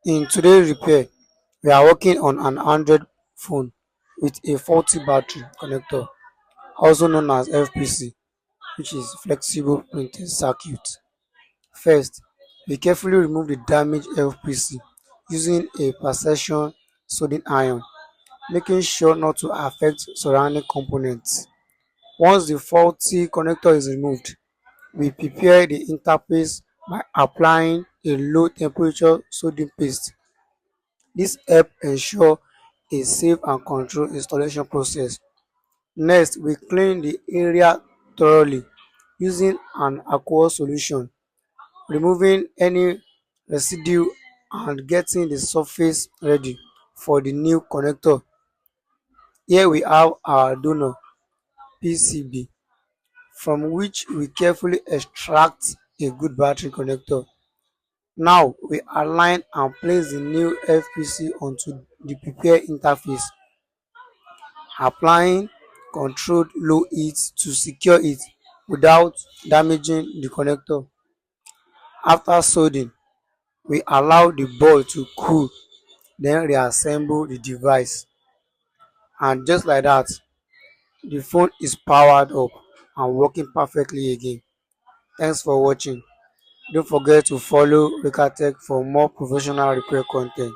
In today's repair, we are working on an Android phone with a faulty battery connector, also known as FPC, which is flexible printed circuit. First, we carefully remove the damaged FPC using a precision soldering iron, making sure not to affect surrounding components. Once the faulty connector is removed, we prepare the interface by applying a low temperature soldering paste. This helps ensure a safe and controlled installation process. Next, we clean the area thoroughly using an aqueous solution, removing any residue and getting the surface ready for the new connector. Here we have our donor PCB, from which we carefully extract a good battery connector. Now we align and place the new FPC onto the prepared interface, applying controlled low heat to secure it without damaging the connector. After soldering, we allow the board to cool, then reassemble the device. And just like that, the phone is powered up and working perfectly again. Thanks for watching. Don't forget to follow RIKATECH for more professional repair content.